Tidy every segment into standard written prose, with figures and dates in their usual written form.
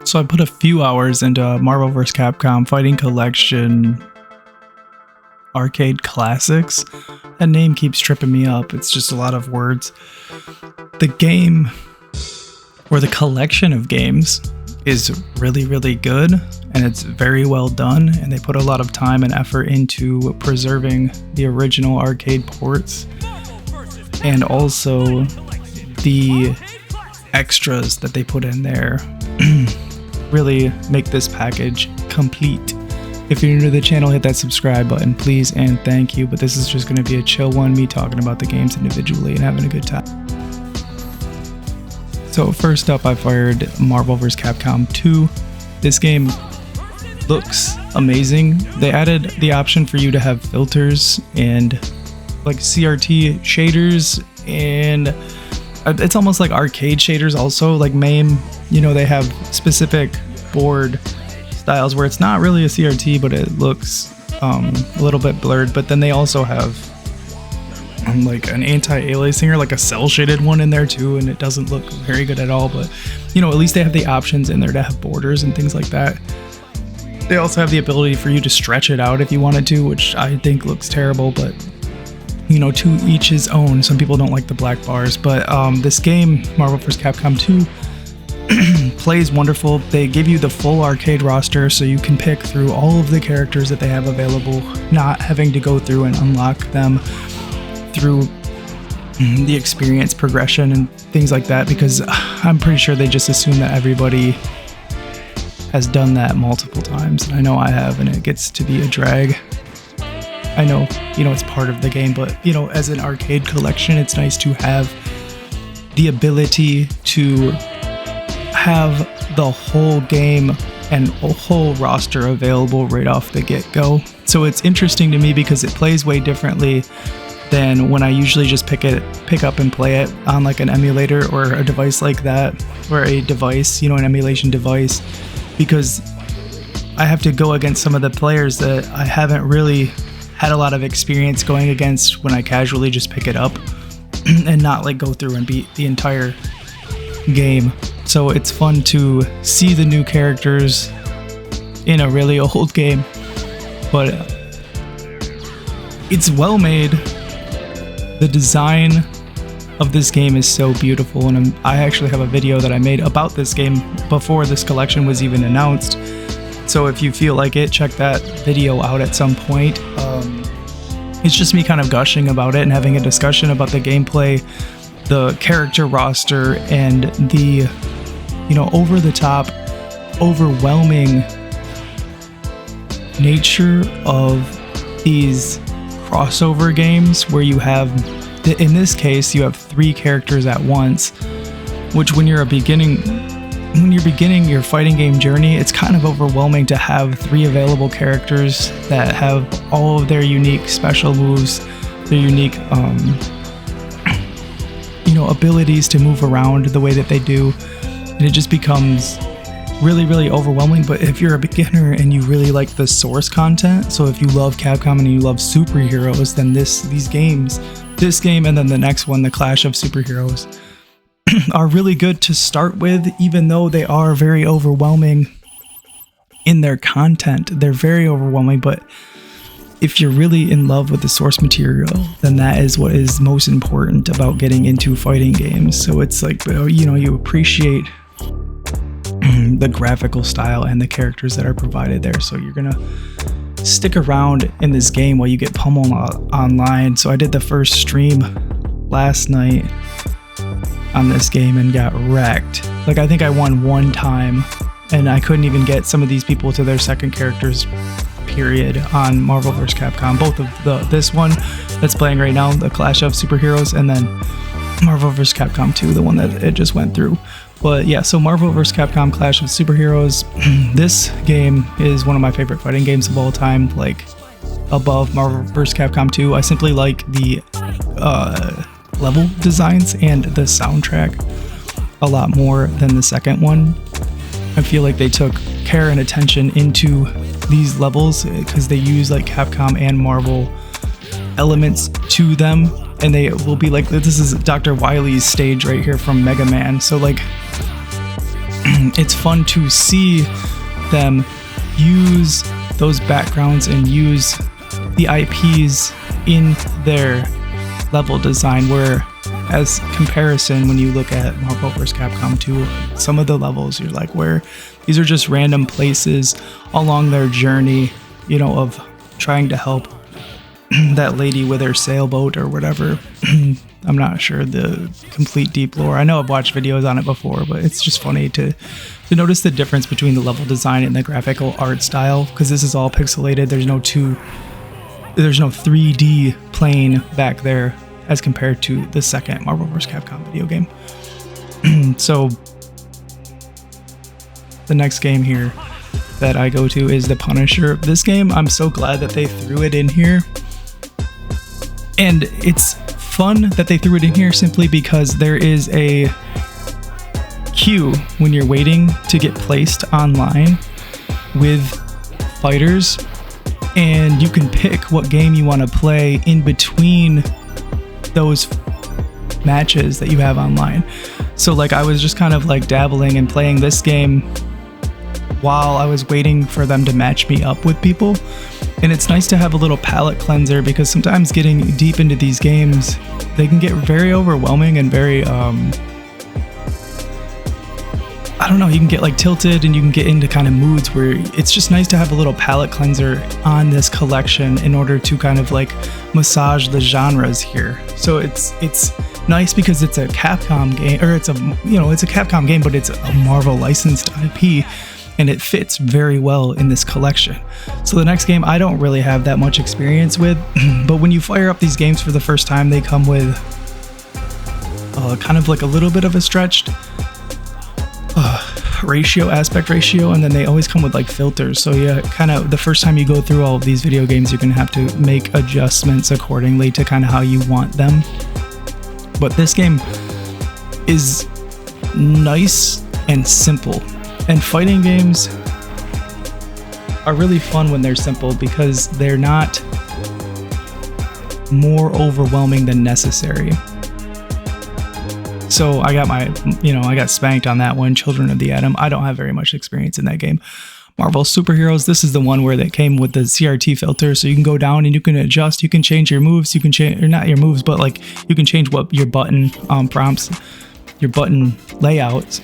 So I put a few hours into Marvel vs. Capcom Fighting Collection Arcade Classics. That name keeps tripping me up. It's just a lot of words. The game, or the collection of games, is really, really good, and it's very well done, and they put a lot of time and effort into preserving the original arcade ports, and also the extras that they put in there really make this package complete. If you're new to the channel, hit that subscribe button, please, and thank you. But this is just going to be a chill one, me talking about the games individually and having a good time. So first up, I fired Marvel vs. Capcom 2. This game looks amazing. They added the option for you to have filters and like CRT shaders, and it's almost like arcade shaders also, like MAME. You know, they have specific board styles where it's not really a CRT, but it looks a little bit blurred. But then they also have like an anti-aliasing or like a cell shaded one in there too, and it doesn't look very good at all. But you know, at least they have the options in there to have borders and things like that. They also have the ability for you to stretch it out if you wanted to, which I think looks terrible, but you know, to each his own. Some people don't like the black bars, but this game, Marvel vs. Capcom 2, plays wonderful. They give you the full arcade roster, so you can pick through all of the characters that they have available, not having to go through and unlock them through the experience progression and things like that, because I'm pretty sure they just assume that everybody has done that multiple times. I know I have, and it gets to be a drag. I know, you know, it's part of the game, but you know, as an arcade collection, it's nice to have the ability to have the whole game and a whole roster available right off the get-go. So it's interesting to me because it plays way differently than when I usually just pick up and play it on like an emulator or a device like that, or a device, you know, an emulation device, because I have to go against some of the players that I haven't really had a lot of experience going against when I casually just pick it up and not like go through and beat the entire game. So it's fun to see the new characters in a really old game, but it's well made. The design of this game is so beautiful, and I actually have a video that I made about this game before this collection was even announced. So if you feel like it, check that video out at some point. It's just me kind of gushing about it and having a discussion about the gameplay, the character roster, and the, you know, over-the-top, overwhelming nature of these crossover games where you have, in this case, you have 3 characters at once, which when you're beginning your fighting game journey, it's kind of overwhelming to have 3 available characters that have all of their unique special moves, their unique you know, abilities to move around the way that they do, and it just becomes really, really overwhelming. But if you're a beginner and you really like the source content, so if you love Capcom and you love superheroes, then this game and then the next one, the Clash of Superheroes, are really good to start with, even though they are very overwhelming in their content. They're very overwhelming, but if you're really in love with the source material, then that is what is most important about getting into fighting games. So it's like, you know, you appreciate the graphical style and the characters that are provided there, so you're gonna stick around in this game while you get pummeled online. So I did the first stream last night on this game and got wrecked. Like, I think I won 1 time, and I couldn't even get some of these people to their second characters period on Marvel vs. Capcom. Both of this one that's playing right now, the Clash of Superheroes, and then Marvel vs. Capcom 2, the one that it just went through. But yeah, so Marvel vs. Capcom Clash of Superheroes, this game is one of my favorite fighting games of all time, like above Marvel vs. Capcom 2. I simply like the level designs and the soundtrack a lot more than the second one. I feel like they took care and attention into these levels because they use like Capcom and Marvel elements to them, and they will be like, this is Dr. Wily's stage right here from Mega Man. So like, it's fun to see them use those backgrounds and use the IPs in their level design, where as comparison, when you look at Marvel vs. Capcom 2, some of the levels you're like, where these are just random places along their journey, you know, of trying to help that lady with her sailboat or whatever. I'm not sure the complete deep lore. I know I've watched videos on it before, but it's just funny to notice the difference between the level design and the graphical art style, because this is all pixelated. There's no 3D plane back there as compared to the second Marvel vs. Capcom video game. So the next game here that I go to is The Punisher. This game, I'm so glad that they threw it in here. And it's fun that they threw it in here simply because there is a queue when you're waiting to get placed online with fighters, and you can pick what game you want to play in between those matches that you have online. So like I was just kind of like dabbling and playing this game while I was waiting for them to match me up with people. And it's nice to have a little palate cleanser, because sometimes getting deep into these games, they can get very overwhelming and very, I don't know, you can get like tilted and you can get into kind of moods where it's just nice to have a little palate cleanser on this collection in order to kind of like massage the genres here. So it's nice because it's a Capcom game, or it's a Capcom game, but it's a Marvel licensed IP. And it fits very well in this collection. So the next game I don't really have that much experience with, but when you fire up these games for the first time, they come with kind of like a little bit of a stretched aspect ratio, and then they always come with like filters. So yeah, kind of the first time you go through all of these video games, you're gonna have to make adjustments accordingly to kind of how you want them. But this game is nice and simple. And fighting games are really fun when they're simple, because they're not more overwhelming than necessary. So I got spanked on that one, Children of the Atom. I don't have very much experience in that game. Marvel Superheroes, this is the one where that came with the CRT filter, so you can go down and you can adjust, you can change your moves, you can change, or not your moves, but like you can change what your button prompts, your button layouts,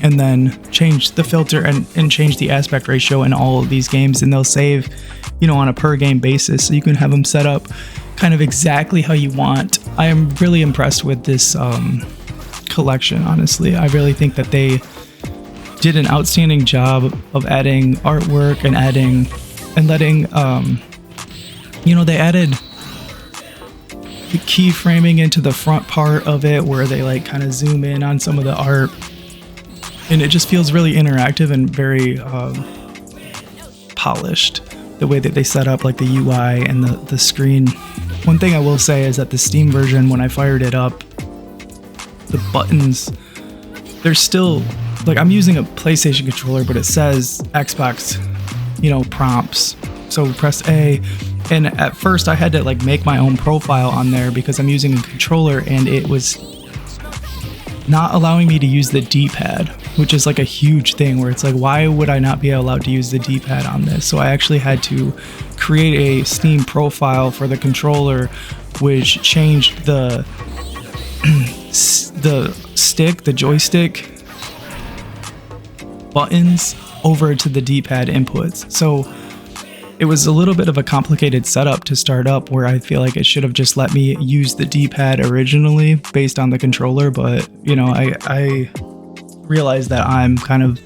and then change the filter and change the aspect ratio in all of these games, and they'll save, on a per game basis, so you can have them set up kind of exactly how you want. I am really impressed with this collection, honestly. I really think that they did an outstanding job of adding artwork and letting they added the keyframing into the front part of it, where they like kind of zoom in on some of the art. And it just feels really interactive and very polished, the way that they set up like the UI and the screen. One thing I will say is that the Steam version, when I fired it up, the buttons, they're still, like, I'm using a PlayStation controller, but it says Xbox, prompts. So press A. And at first I had to like make my own profile on there because I'm using a controller, and it was not allowing me to use the D-pad, which is like a huge thing where it's like, why would I not be allowed to use the D-pad on this? So I actually had to create a Steam profile for the controller, which changed the joystick buttons over to the D-pad inputs. So it was a little bit of a complicated setup to start up, where I feel like it should have just let me use the D-pad originally based on the controller. But, I realized that I'm kind of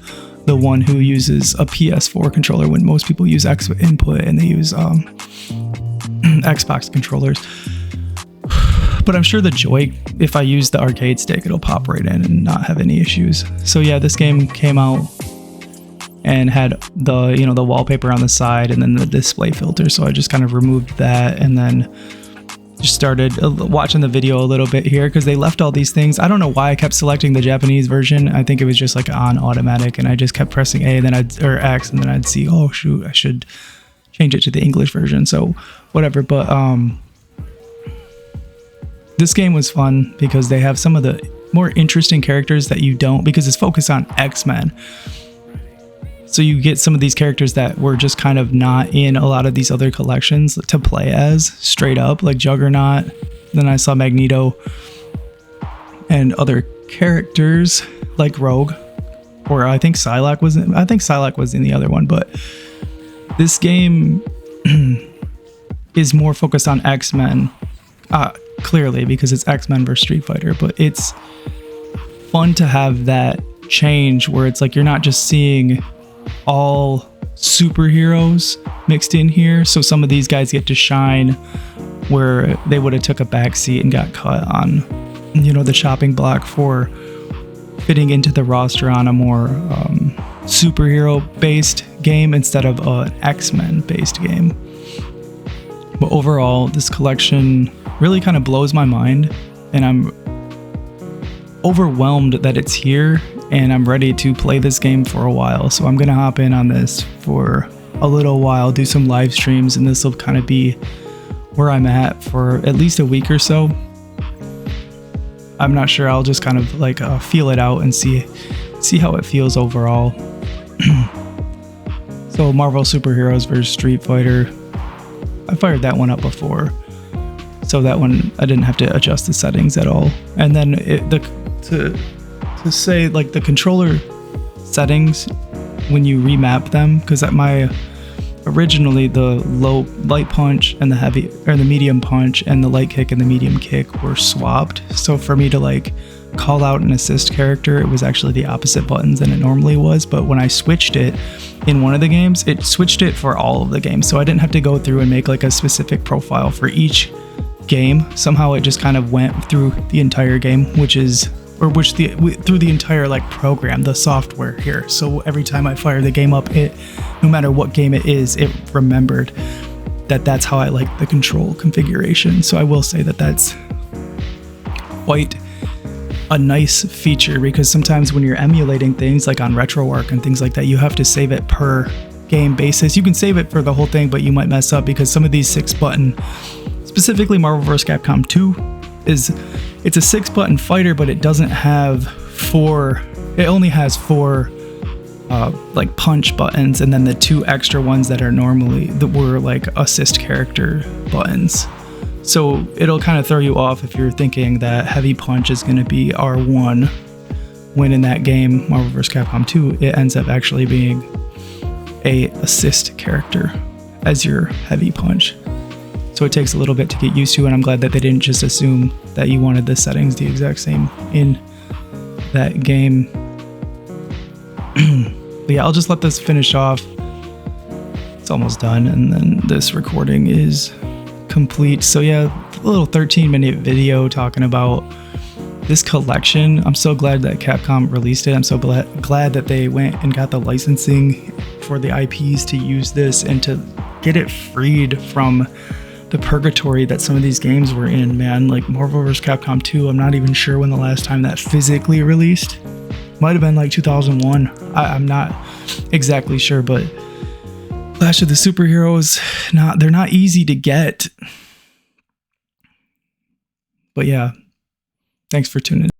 the one who uses a PS4 controller when most people use X input and they use Xbox controllers. But I'm sure if I use the arcade stick, it'll pop right in and not have any issues. So yeah, this game came out and had the wallpaper on the side and then the display filter. So I just kind of removed that and then just started watching the video a little bit here, because they left all these things. I don't know why I kept selecting the Japanese version. I think it was just like on automatic, and I just kept pressing A or X, and then I'd see, oh shoot, I should change it to the English version. So whatever. But this game was fun because they have some of the more interesting characters that you don't, because it's focused on X-Men. So you get some of these characters that were just kind of not in a lot of these other collections to play as straight up, like Juggernaut. Then I saw Magneto and other characters like Rogue, or I think Psylocke was in the other one, but this game is more focused on X-Men, clearly, because it's X-Men versus Street Fighter, but it's fun to have that change where it's like you're not just seeing all superheroes mixed in here. So some of these guys get to shine where they would have took a backseat and got cut on, the chopping block for fitting into the roster on a more superhero based game instead of an X-Men based game. But overall, this collection really kind of blows my mind, and I'm overwhelmed that it's here, and I'm ready to play this game for a while. So I'm gonna hop in on this for a little while, do some live streams, and this will kind of be where I'm at for at least a week or so. I'm not sure, I'll just kind of like feel it out and see how it feels overall. So Marvel Superheroes vs. Street Fighter, I fired that one up before, so that one I didn't have to adjust the settings at all. And then to say like the controller settings when you remap them, because originally the light punch and the medium punch and the light kick and the medium kick were swapped. So for me to like call out an assist character, it was actually the opposite buttons than it normally was. But when I switched it in one of the games, it switched it for all of the games. So I didn't have to go through and make like a specific profile for each game. Somehow it just kind of went through the entire game, through the entire like program, the software here. So every time I fire the game up, no matter what game it is, it remembered that that's how I like the control configuration. So I will say that that's quite a nice feature, because sometimes when you're emulating things like on RetroArch and things like that, you have to save it per game basis. You can save it for the whole thing, but you might mess up because some of these 6-button, specifically Marvel vs. Capcom 2, it's a 6-button fighter, but it doesn't have it only has 4 like punch buttons, and then the 2 extra ones that were like assist character buttons. So it'll kind of throw you off if you're thinking that heavy punch is going to be R1, when in that game, Marvel vs. Capcom 2, it ends up actually being a assist character as your heavy punch. So it takes a little bit to get used to, and I'm glad that they didn't just assume that you wanted the settings the exact same in that game. But yeah, I'll just let this finish off. It's almost done, and then this recording is complete. So yeah, a little 13-minute video talking about this collection. I'm so glad that Capcom released it. I'm so glad that they went and got the licensing for the IPs to use this and to get it freed from the purgatory that some of these games were in, man. Like Marvel vs. Capcom 2, I'm not even sure when the last time that physically released. Might have been like 2001. I'm not exactly sure, but Clash of the Superheroes, they're not easy to get. But yeah, thanks for tuning in.